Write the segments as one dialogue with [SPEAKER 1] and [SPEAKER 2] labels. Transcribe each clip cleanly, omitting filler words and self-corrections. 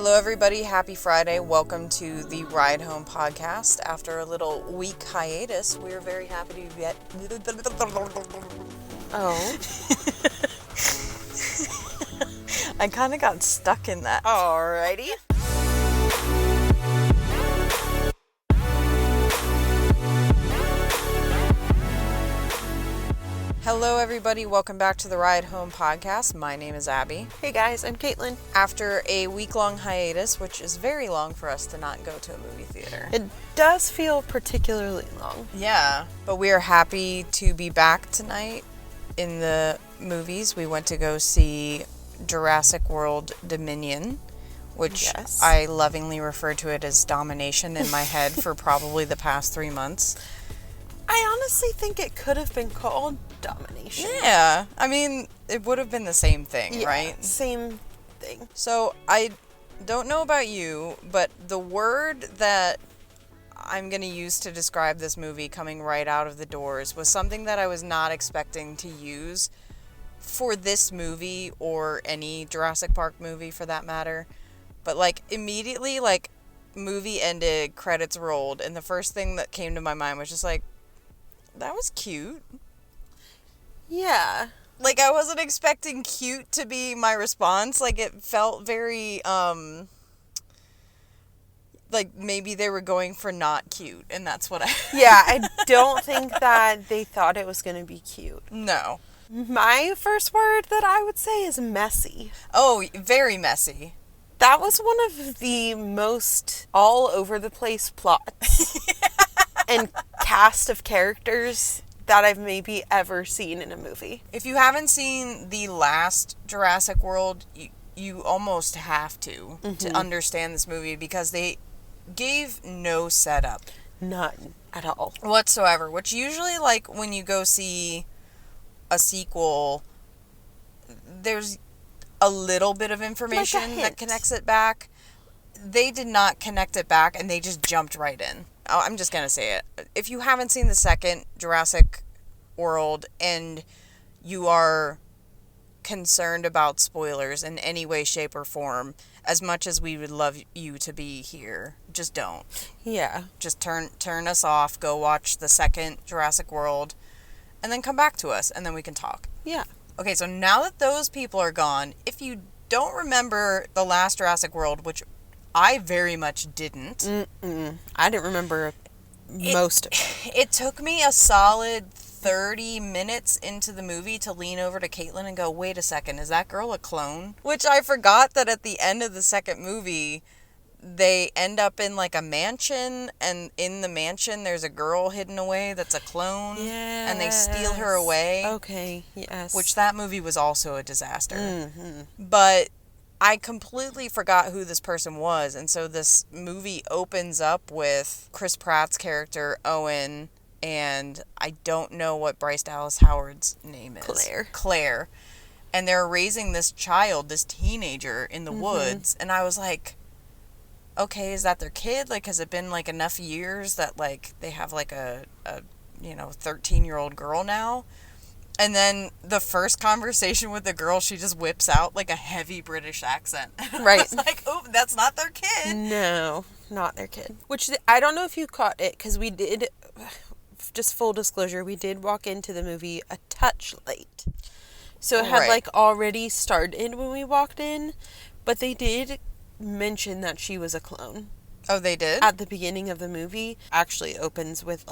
[SPEAKER 1] Hello, everybody. Happy Friday. Welcome to the Ride Home podcast. After a little week hiatus, we're very happy to get...
[SPEAKER 2] Oh.
[SPEAKER 1] I kind of got stuck in that.
[SPEAKER 2] Alrighty.
[SPEAKER 1] Hello, everybody. Welcome back to the Ride Home podcast. My name is Abby.
[SPEAKER 2] Hey guys, I'm Caitlin.
[SPEAKER 1] After a week-long hiatus, which is very long for us to not go to a movie theater.
[SPEAKER 2] It does feel particularly long.
[SPEAKER 1] Yeah, but we are happy to be back tonight in the movies. We went to go see Jurassic World Dominion, which
[SPEAKER 2] Yes.
[SPEAKER 1] I lovingly refer to it as Domination in my head for probably the past 3 months.
[SPEAKER 2] I honestly think it could have been called Domination.
[SPEAKER 1] Yeah, I mean, it would have been the same thing,
[SPEAKER 2] Yeah,
[SPEAKER 1] right?
[SPEAKER 2] Same thing.
[SPEAKER 1] So, I don't know about you, but the word that I'm going to use to describe this movie coming right out of the doors was something that I was not expecting to use for this movie or any Jurassic Park movie for that matter. But, immediately, movie ended, credits rolled, and the first thing that came to my mind was just that was cute.
[SPEAKER 2] Yeah.
[SPEAKER 1] I wasn't expecting cute to be my response. It felt very, maybe they were going for not cute, and that's what I...
[SPEAKER 2] Yeah, I don't think that they thought it was going to be cute.
[SPEAKER 1] No.
[SPEAKER 2] My first word that I would say is messy.
[SPEAKER 1] Oh, very messy.
[SPEAKER 2] That was one of the most all over the place plots and cast of characters that I've maybe ever seen in a movie.
[SPEAKER 1] If you haven't seen the last Jurassic World, you almost have to understand this movie because they gave no setup.
[SPEAKER 2] None at all.
[SPEAKER 1] Whatsoever. Which usually, when you go see a sequel, there's a little bit of information that connects it back. They did not connect it back, and they just jumped right in. Oh, I'm just going to say it. If you haven't seen the second Jurassic World and you are concerned about spoilers in any way, shape, or form, as much as we would love you to be here, just don't.
[SPEAKER 2] Yeah.
[SPEAKER 1] Just turn us off, go watch the second Jurassic World, and then come back to us, and then we can talk.
[SPEAKER 2] Yeah.
[SPEAKER 1] Okay, so now that those people are gone, if you don't remember the last Jurassic World, which I very much didn't.
[SPEAKER 2] I didn't remember most of it.
[SPEAKER 1] It took me a solid 30 minutes into the movie to lean over to Caitlin and go, wait a second, is that girl a clone? Which I forgot that at the end of the second movie, they end up in a mansion, and in the mansion there's a girl hidden away that's a clone.
[SPEAKER 2] Yes.
[SPEAKER 1] And they steal her away.
[SPEAKER 2] Okay, yes.
[SPEAKER 1] Which that movie was also a disaster. But I completely forgot who this person was, and so this movie opens up with Chris Pratt's character, Owen, and I don't know what Bryce Dallas Howard's name is. Claire. And they're raising this child, this teenager, in the woods, and I was like, okay, is that their kid? Has it been, enough years that, they have, a 13-year-old girl now? And then the first conversation with the girl, she just whips out, a heavy British accent.
[SPEAKER 2] Right.
[SPEAKER 1] I was like, oh, that's not their kid.
[SPEAKER 2] No, not their kid. Which, I don't know if you caught it, because we did, just full disclosure, we did walk into the movie a touch late. So it had, already started when we walked in, but they did mention that she was a clone.
[SPEAKER 1] Oh, they did?
[SPEAKER 2] At the beginning of the movie. Actually opens with,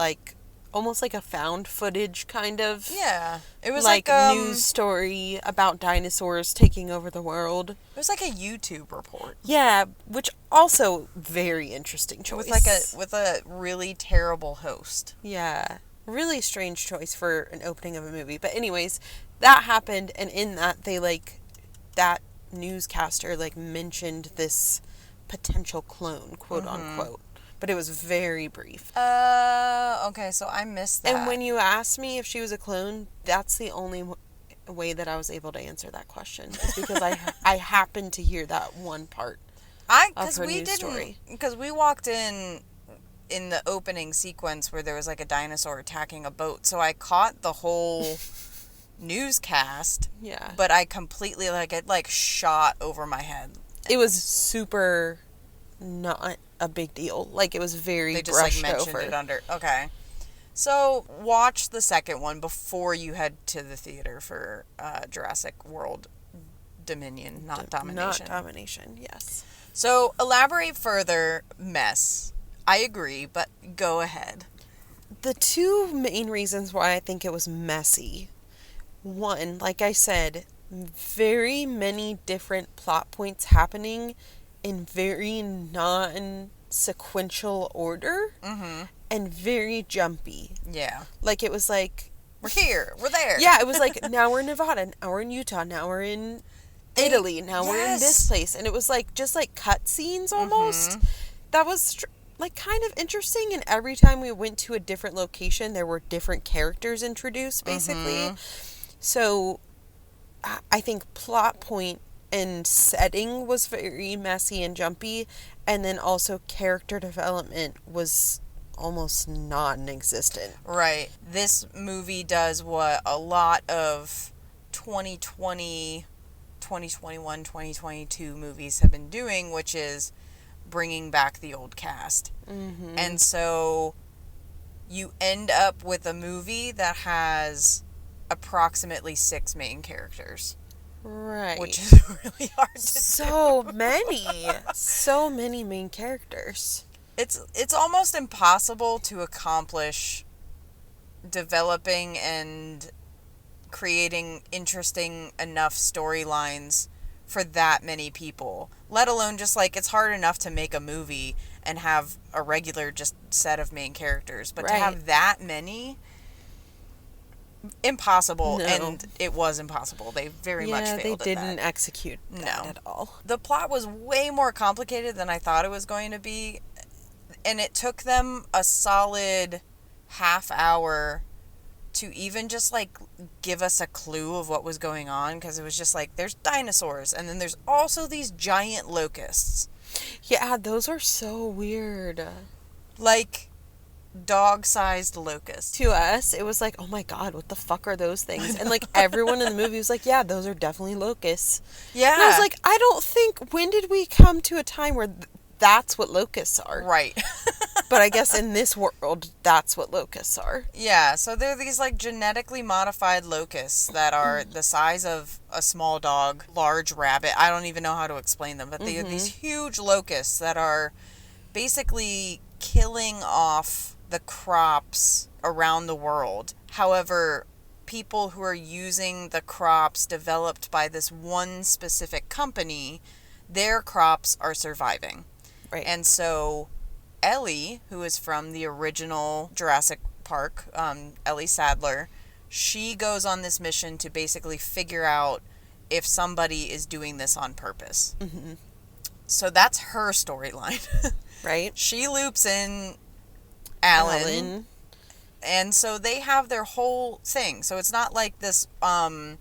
[SPEAKER 2] almost a found footage kind of.
[SPEAKER 1] Yeah. It was
[SPEAKER 2] news story about dinosaurs taking over the world.
[SPEAKER 1] It was a YouTube report.
[SPEAKER 2] Yeah, which also very interesting choice.
[SPEAKER 1] With a really terrible host.
[SPEAKER 2] Yeah. Really strange choice for an opening of a movie. But anyways, that happened, and in that they that newscaster mentioned this potential clone, quote unquote. But it was very brief.
[SPEAKER 1] Okay, so I missed that.
[SPEAKER 2] And when you asked me if she was a clone, that's the only way that I was able to answer that question. Is because I happened to hear that one part of her news story.
[SPEAKER 1] Because we walked in the opening sequence where there was a dinosaur attacking a boat. So I caught the whole newscast.
[SPEAKER 2] Yeah.
[SPEAKER 1] But I completely, it shot over my head.
[SPEAKER 2] it was super not a big deal. Like, it was very
[SPEAKER 1] they just
[SPEAKER 2] brushed
[SPEAKER 1] mentioned
[SPEAKER 2] over.
[SPEAKER 1] it under. Okay. So, watch the second one before you head to the theater for Jurassic World Dominion, not Domination.
[SPEAKER 2] Not Domination, yes.
[SPEAKER 1] So, elaborate further, mess. I agree, but go ahead.
[SPEAKER 2] The two main reasons why I think it was messy. One, like I said, very many different plot points happening in very non-sequential order.
[SPEAKER 1] Mm-hmm.
[SPEAKER 2] And very jumpy.
[SPEAKER 1] Yeah.
[SPEAKER 2] Like, it was like...
[SPEAKER 1] We're here. We're there.
[SPEAKER 2] Yeah, it was like, now we're in Nevada. Now we're in Utah. Now we're in Italy. Now we're in this place. And it was like, just like cutscenes almost. Mm-hmm. That was like kind of interesting. And every time we went to a different location, there were different characters introduced, basically. Mm-hmm. So I think plot point and setting was very messy and jumpy. And then also character development was almost non-existent.
[SPEAKER 1] Right. This movie does what a lot of 2020, 2021, 2022 movies have been doing, which is bringing back the old cast. Mm-hmm. And so you end up with a movie that has approximately 6 main characters.
[SPEAKER 2] Right.
[SPEAKER 1] Which is really hard to do.
[SPEAKER 2] So many main characters.
[SPEAKER 1] It's almost impossible to accomplish developing and creating interesting enough storylines for that many people. Let alone just like it's hard enough to make a movie and have a regular just set of main characters. But to have that many, impossible. No. And it was impossible. They very much failed at that. Yeah,
[SPEAKER 2] they didn't execute that at all.
[SPEAKER 1] The plot was way more complicated than I thought it was going to be. And it took them a solid half hour to even just, like, give us a clue of what was going on. Because it was just like, there's dinosaurs. And then there's also these giant locusts.
[SPEAKER 2] Yeah, those are so weird.
[SPEAKER 1] Like, dog-sized locusts.
[SPEAKER 2] To us, it was like, oh my god, what the fuck are those things? And, like, everyone in the movie was like, yeah, those are definitely locusts.
[SPEAKER 1] Yeah.
[SPEAKER 2] And I was like, I don't think, when did we come to a time where... that's what locusts are.
[SPEAKER 1] Right.
[SPEAKER 2] But I guess in this world, that's what locusts are.
[SPEAKER 1] Yeah, so they're these, like, genetically modified locusts that are the size of a small dog, large rabbit. I don't even know how to explain them, but they are these huge locusts that are basically killing off the crops around the world. However, people who are using the crops developed by this one specific company, their crops are surviving.
[SPEAKER 2] Right.
[SPEAKER 1] And so Ellie, who is from the original Jurassic Park, Ellie Sadler, she goes on this mission to basically figure out if somebody is doing this on purpose. Mm-hmm. So that's her storyline.
[SPEAKER 2] Right.
[SPEAKER 1] She loops in Alan. And so they have their whole thing. So it's not like this, a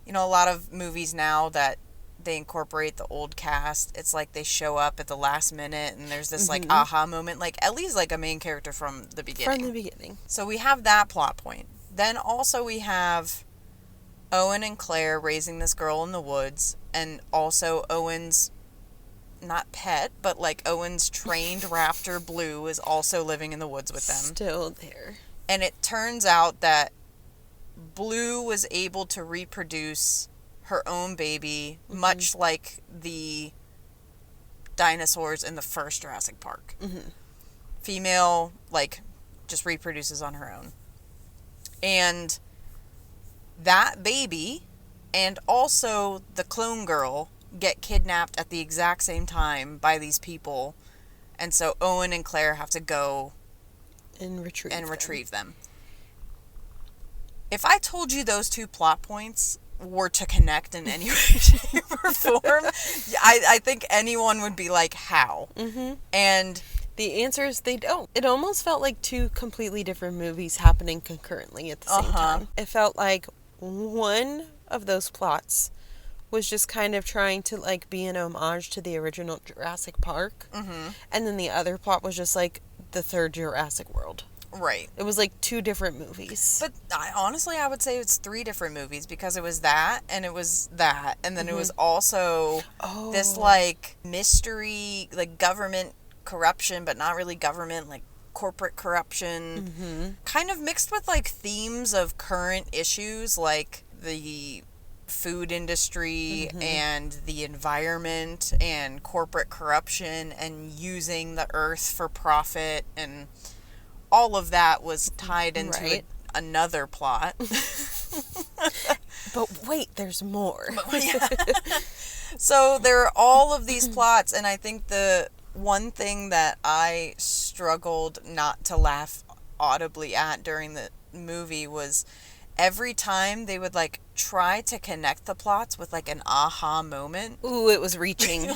[SPEAKER 1] lot of movies now that they incorporate the old cast. It's like they show up at the last minute and there's this like aha moment. Like Ellie's like a main character from the beginning.
[SPEAKER 2] From the beginning.
[SPEAKER 1] So we have that plot point. Then also we have Owen and Claire raising this girl in the woods, and also Owen's not pet, but like Owen's trained raptor Blue is also living in the woods with them.
[SPEAKER 2] Still there.
[SPEAKER 1] And it turns out that Blue was able to reproduce her own baby, much like the dinosaurs in the first Jurassic Park. Mm-hmm. Female, like, just reproduces on her own. And that baby and also the clone girl get kidnapped at the exact same time by these people. And so Owen and Claire have to go
[SPEAKER 2] and retrieve them.
[SPEAKER 1] If I told you those two plot points were to connect in any way, shape, or form, I think anyone would be like, how? Mm-hmm. And
[SPEAKER 2] the answer is they don't. It almost felt like two completely different movies happening concurrently at the same time. It felt like one of those plots was just kind of trying to like be an homage to the original Jurassic Park. Mm-hmm. And then the other plot was just like the third Jurassic World.
[SPEAKER 1] Right.
[SPEAKER 2] It was like 2 different movies.
[SPEAKER 1] But honestly, I would say it's 3 different movies, because it was that, and it was that, and then it was also this, like, mystery, like, government corruption, but not really government, like, corporate corruption, kind of mixed with, like, themes of current issues, like the food industry and the environment and corporate corruption and using the earth for profit, and all of that was tied into another plot.
[SPEAKER 2] But wait, there's more.
[SPEAKER 1] So there are all of these plots, and I think the one thing that I struggled not to laugh audibly at during the movie was every time they would, like, try to connect the plots with, like, an aha moment.
[SPEAKER 2] Ooh, it was reaching.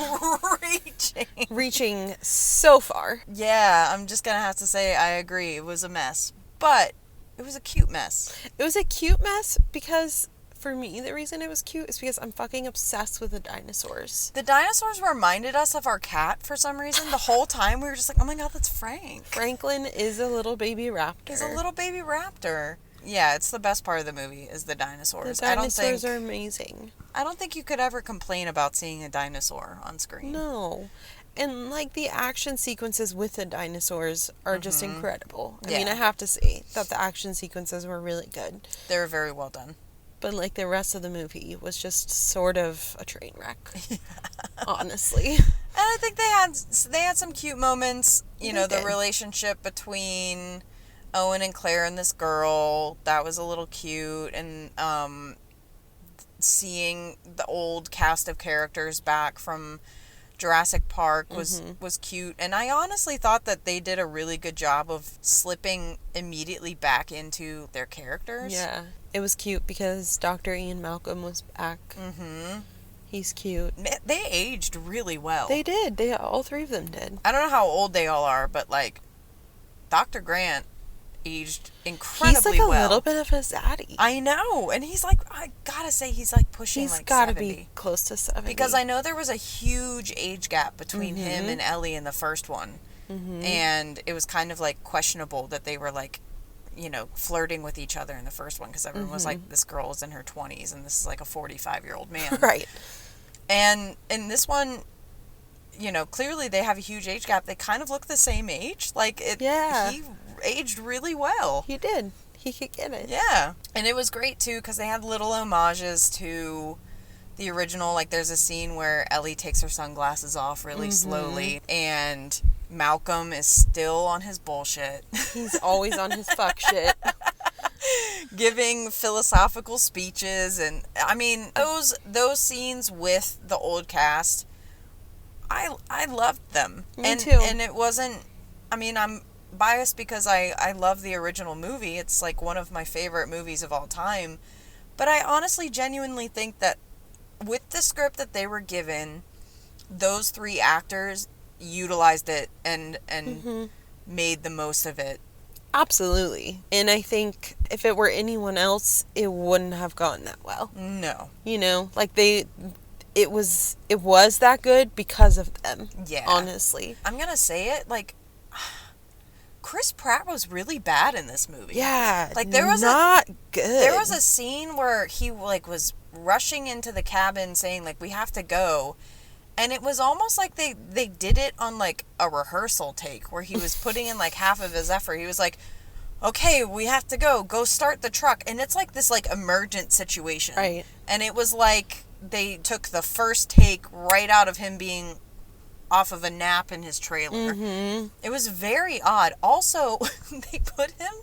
[SPEAKER 2] Reaching so far.
[SPEAKER 1] Yeah, I'm just gonna have to say I agree. It was a mess. But it was a cute mess.
[SPEAKER 2] It was a cute mess because, for me, the reason it was cute is because I'm fucking obsessed with the dinosaurs.
[SPEAKER 1] The dinosaurs reminded us of our cat for some reason. The whole time we were just like, oh my god, that's Frank.
[SPEAKER 2] Franklin is a little baby raptor.
[SPEAKER 1] He's a little baby raptor. Yeah, it's the best part of the movie is the dinosaurs.
[SPEAKER 2] The dinosaurs are amazing.
[SPEAKER 1] I don't think you could ever complain about seeing a dinosaur on screen.
[SPEAKER 2] No. And, like, the action sequences with the dinosaurs are just incredible. I mean, I have to say that the action sequences were really good.
[SPEAKER 1] They were very well done.
[SPEAKER 2] But, like, the rest of the movie was just sort of a train wreck. Honestly.
[SPEAKER 1] And I think they had some cute moments. You know, the relationship between Owen and Claire and this girl, that was a little cute. And seeing the old cast of characters back from Jurassic Park was cute. And I honestly thought that they did a really good job of slipping immediately back into their characters.
[SPEAKER 2] Yeah. It was cute because Dr. Ian Malcolm was back. He's cute.
[SPEAKER 1] They aged really well.
[SPEAKER 2] They did. All 3 of them did.
[SPEAKER 1] I don't know how old they all are, but, like, Dr. Grant aged incredibly well.
[SPEAKER 2] He's like a little bit of a zaddy.
[SPEAKER 1] I know. And he's like, I gotta say, he's like pushing like 70. He's gotta be
[SPEAKER 2] close to 70.
[SPEAKER 1] Because I know there was a huge age gap between him and Ellie in the first one. And it was kind of like questionable that they were like, you know, flirting with each other in the first one, because everyone was like, this girl is in her 20s and this is like a 45-year-old man.
[SPEAKER 2] Right.
[SPEAKER 1] And in this one, you know, clearly they have a huge age gap. They kind of look the same age. Like, he aged really well.
[SPEAKER 2] He did. He could get it.
[SPEAKER 1] Yeah. And it was great, too, because they had little homages to the original. Like, there's a scene where Ellie takes her sunglasses off really slowly, and Malcolm is still on his bullshit.
[SPEAKER 2] He's always on his fuck shit.
[SPEAKER 1] Giving philosophical speeches. And, I mean, those scenes with the old cast, I loved them.
[SPEAKER 2] Me too.
[SPEAKER 1] And it wasn't, I mean, I'm biased because I love the original movie. It's like one of my favorite movies of all time. But I honestly genuinely think that with the script that they were given, those 3 actors utilized it and made the most of it.
[SPEAKER 2] Absolutely. And I think if it were anyone else, it wouldn't have gone that well.
[SPEAKER 1] No.
[SPEAKER 2] You know, like it was that good because of them.
[SPEAKER 1] Yeah.
[SPEAKER 2] Honestly.
[SPEAKER 1] I'm gonna say it, like, Chris Pratt was really bad in this movie.
[SPEAKER 2] Yeah.
[SPEAKER 1] Like, there was
[SPEAKER 2] not good.
[SPEAKER 1] There was a scene where he, like, was rushing into the cabin saying, like, we have to go. And it was almost like they did it on, like, a rehearsal take where he was putting in, like, half of his effort. He was like, okay, we have to go start the truck. And it's like this, like, emergent situation.
[SPEAKER 2] Right.
[SPEAKER 1] And it was like they took the first take right out of him being off of a nap in his trailer. It was very odd. Also, they put him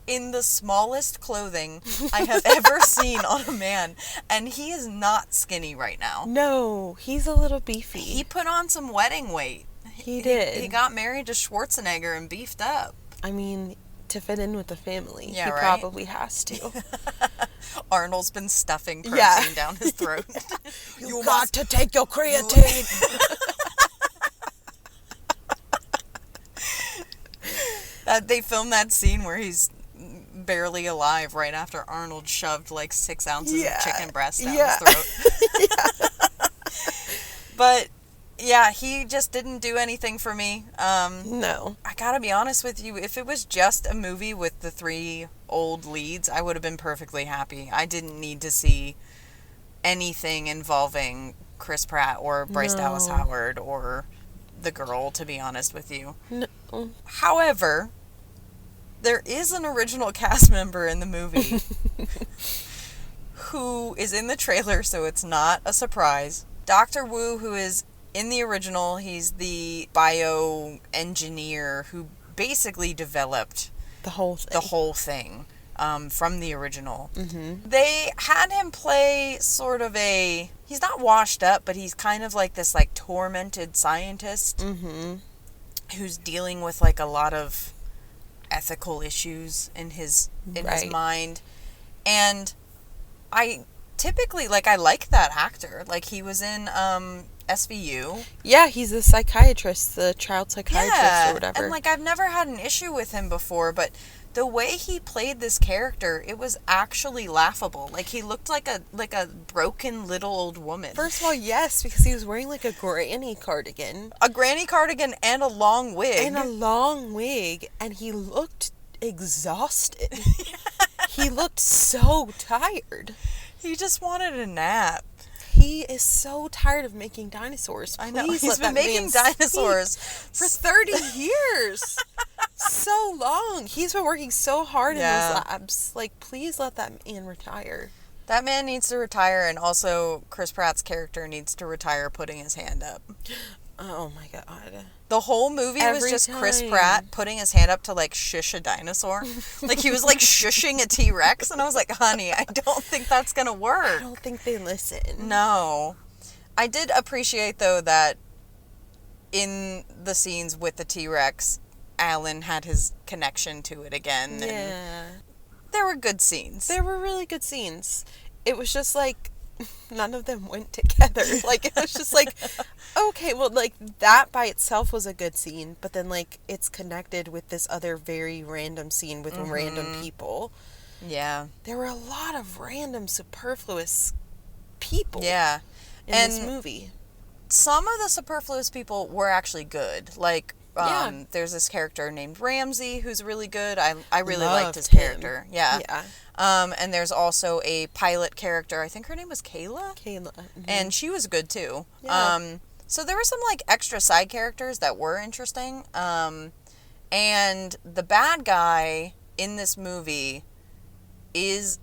[SPEAKER 1] in the smallest clothing I have ever seen on a man, and he is not skinny right now.
[SPEAKER 2] No, he's a little beefy.
[SPEAKER 1] He put on some wedding weight.
[SPEAKER 2] He did.
[SPEAKER 1] He got married to Schwarzenegger and beefed up.
[SPEAKER 2] I mean, to fit in with the family,
[SPEAKER 1] yeah,
[SPEAKER 2] he
[SPEAKER 1] right?
[SPEAKER 2] probably has to.
[SPEAKER 1] Arnold's been stuffing protein down his throat.
[SPEAKER 2] You got to take your creatine.
[SPEAKER 1] They filmed that scene where he's barely alive right after Arnold shoved like 6 ounces of chicken breast down his throat. But Yeah, he just didn't do anything for me.
[SPEAKER 2] No.
[SPEAKER 1] I gotta be honest with you, if it was just a movie with the 3 old leads, I would have been perfectly happy. I didn't need to see anything involving Chris Pratt or Bryce Dallas Howard or the girl, to be honest with you.
[SPEAKER 2] No.
[SPEAKER 1] However, there is an original cast member in the movie who is in the trailer, so it's not a surprise. Dr. Wu, who is in the original, he's the bioengineer who basically developed
[SPEAKER 2] the whole
[SPEAKER 1] thing from the original. Mm-hmm. They had him play sort of he's not washed up, but he's kind of like this like tormented scientist
[SPEAKER 2] mm-hmm.
[SPEAKER 1] who's dealing with like a lot of ethical issues in his mind. And I typically, like, I like that actor. Like, he was in SVU.
[SPEAKER 2] Yeah, he's the psychiatrist, the child psychiatrist or whatever.
[SPEAKER 1] And, like, I've never had an issue with him before, but the way he played this character, it was actually laughable. Like, he looked like a broken little old woman.
[SPEAKER 2] First of all, yes, because he was wearing, like, a granny cardigan.
[SPEAKER 1] A granny cardigan and a long wig.
[SPEAKER 2] And he looked exhausted. He looked so tired.
[SPEAKER 1] He just wanted a nap.
[SPEAKER 2] He is so tired of making dinosaurs.
[SPEAKER 1] I know. He's been making dinosaurs
[SPEAKER 2] for 30 years. So long. He's been working so hard in those labs. Like, please let that man retire.
[SPEAKER 1] That man needs to retire, and also Chris Pratt's character needs to retire putting his hand up.
[SPEAKER 2] Oh my god.
[SPEAKER 1] The whole movie was just Chris Pratt putting his hand up to, like, shush a dinosaur. Like, he was, like, shushing a T-Rex, and I was like, honey, I don't think that's gonna work.
[SPEAKER 2] I don't think they listen.
[SPEAKER 1] No. I did appreciate, though, that in the scenes with the T-Rex, Alan had his connection to it again.
[SPEAKER 2] Yeah.
[SPEAKER 1] And there were good scenes.
[SPEAKER 2] There were really good scenes. It was just, like, none of them went together. Like, it was just like, okay, well, like, that by itself was a good scene, but then, like, it's connected with this other very random scene with random people.
[SPEAKER 1] Yeah.
[SPEAKER 2] There were a lot of random, superfluous people in this movie.
[SPEAKER 1] Some of the superfluous people were actually good. Like, there's this character named Ramsey who's really good. I really liked his character. Yeah. And there's also a pilot character. I think her name was Kayla.
[SPEAKER 2] Mm-hmm.
[SPEAKER 1] And she was good too.
[SPEAKER 2] Yeah.
[SPEAKER 1] So there were some like extra side characters that were interesting. And the bad guy in this movie is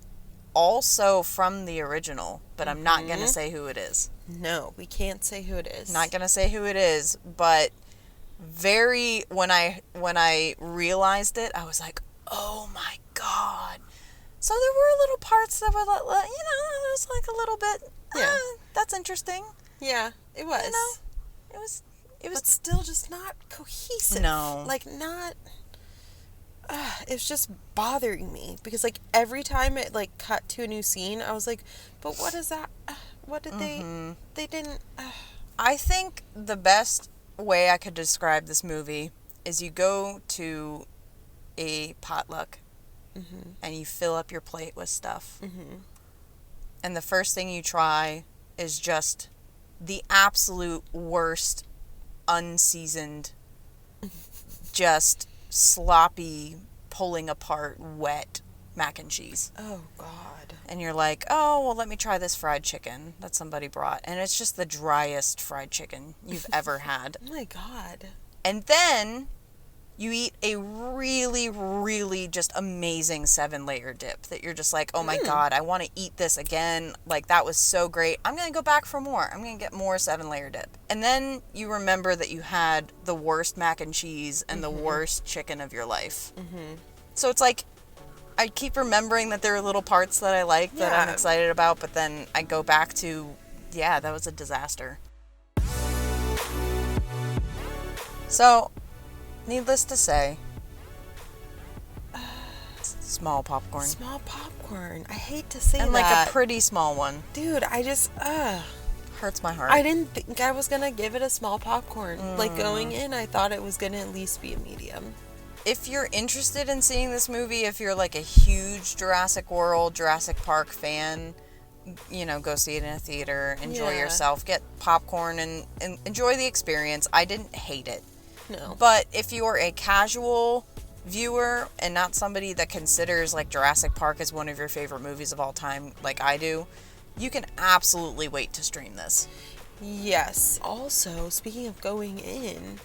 [SPEAKER 1] also from the original, but I'm not going to say who it is.
[SPEAKER 2] No, we can't say who it is.
[SPEAKER 1] Not going to say who it is, but when I realized it, I was like, oh my god. So there were little parts that were, it was like a little bit, that's interesting.
[SPEAKER 2] Yeah, it was.
[SPEAKER 1] It was.
[SPEAKER 2] But still just not cohesive.
[SPEAKER 1] No.
[SPEAKER 2] Like, not, it was just bothering me. Because, like, every time it, like, cut to a new scene, I was like, but what is that? What did they didn't.
[SPEAKER 1] I think the best way I could describe this movie is you go to a potluck and you fill up your plate with stuff. And the first thing you try is just the absolute worst, unseasoned, just sloppy, pulling apart, wet mac and cheese.
[SPEAKER 2] Oh, God.
[SPEAKER 1] And you're like, oh, well, let me try this fried chicken that somebody brought. And it's just the driest fried chicken you've ever had.
[SPEAKER 2] Oh, my God.
[SPEAKER 1] And then you eat a really, really just amazing 7-layer dip that you're just like, oh, my God, I want to eat this again. Like, that was so great. I'm going to go back for more. I'm going to get more 7-layer dip. And then you remember that you had the worst mac and cheese and the worst chicken of your life. So it's like, I keep remembering that there are little parts that I like that I'm excited about, but then I go back to, that was a disaster. So, needless to say, small popcorn.
[SPEAKER 2] Small popcorn. I hate to say that.
[SPEAKER 1] And like a pretty small one.
[SPEAKER 2] Dude, I just,
[SPEAKER 1] hurts my heart.
[SPEAKER 2] I didn't think I was going to give it a small popcorn. Like, going in, I thought it was going to at least be a medium.
[SPEAKER 1] If you're interested in seeing this movie, if you're like a huge Jurassic World, Jurassic Park fan, go see it in a theater, enjoy yourself, get popcorn, and enjoy the experience. I didn't hate it.
[SPEAKER 2] No.
[SPEAKER 1] But if you're a casual viewer and not somebody that considers, like, Jurassic Park as one of your favorite movies of all time, like I do, you can absolutely wait to stream this.
[SPEAKER 2] Yes. Also, speaking of going in,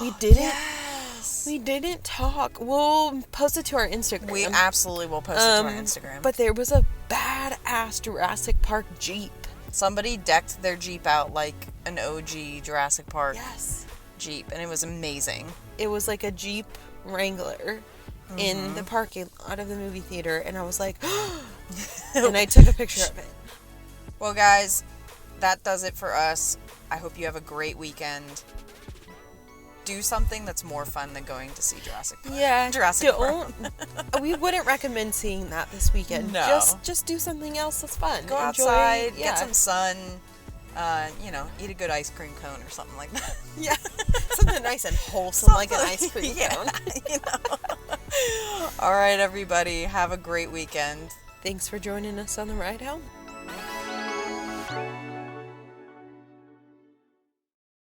[SPEAKER 2] we didn't...
[SPEAKER 1] Yes.
[SPEAKER 2] We didn't talk. We'll post it to our Instagram.
[SPEAKER 1] We absolutely will post it to our Instagram.
[SPEAKER 2] But there was a badass Jurassic Park Jeep.
[SPEAKER 1] Somebody decked their Jeep out like an OG Jurassic Park Jeep, and it was amazing.
[SPEAKER 2] It was like a Jeep Wrangler in the parking lot of the movie theater, and I was like, and I took a picture of it.
[SPEAKER 1] Well, guys, that does it for us. I hope you have a great weekend. Do something that's more fun than going to see Jurassic Park.
[SPEAKER 2] Yeah,
[SPEAKER 1] Jurassic Park.
[SPEAKER 2] We wouldn't recommend seeing that this weekend.
[SPEAKER 1] No.
[SPEAKER 2] Just do something else that's fun.
[SPEAKER 1] Go outside, get some sun, eat a good ice cream cone or something like that.
[SPEAKER 2] Yeah, something nice and wholesome like an ice cream cone.
[SPEAKER 1] All right, everybody, have a great weekend.
[SPEAKER 2] Thanks for joining us on the ride home.